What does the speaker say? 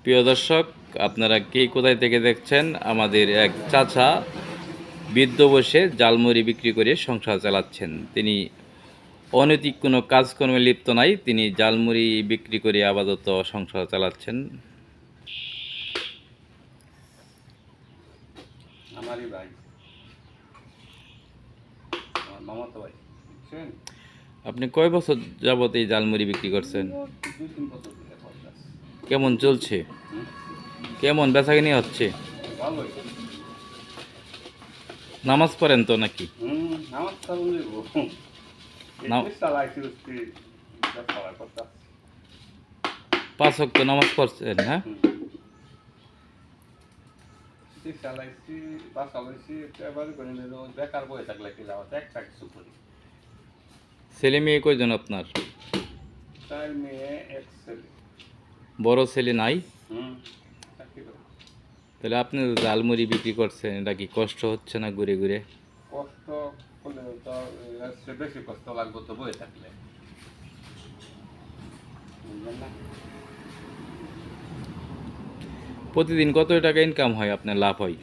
প্রিয় দর্শক, আপনারা কে কোথায় থেকে দেখছেন? আমাদের এক চাচা বৃদ্ধ বসে জালমুড়ি বিক্রি করে সংসার চালাচ্ছেন। তিনি অনৈতিক কোনো কাজকর্মে লিপ্ত নাই, তিনি জালমুড়ি বিক্রি করে আপাতত সংসার চালাচ্ছেন। আমারই ভাই, আমার মামাতো ভাই, বুঝছেন? আপনি কয় বছর যাবত এই জালমুড়ি বিক্রি করছেন? 2-3 বছর ধরে করতেছি। কেমন চলছে? হুম? কেমন বেচাকেনি হচ্ছে? ভালোই। নামাজ পড়েন তো নাকি? আমার তো বলব না, এই চালাইছি হচ্ছে চালা করতেছি। 5 ওয়াক্ত নামাজ পড়ছেন? হ্যাঁ, এই চালাইছি বা চালাইছি এবার করে নিল বেকার বয়ে থাকলে কি লাভ আছে? একটা কিছু করি। ছেলে মেয়ে কয়জন আপনার? 4 মেয়ে 1 ছেলে। বড় ছেলে নাই? চাকরি করে। তাহলে আপনি জালমুড়ি বিক্রি করছেন, এটা কি কষ্ট হচ্ছে না ঘুরে ঘুরে? কষ্ট করলে তো এর চেয়ে বেশি কষ্ট লাগবে তো বয়ে থাকলে, বুঝলেন না? প্রতিদিন কত টাকা ইনকাম হয়, আপনার লাভ হয়?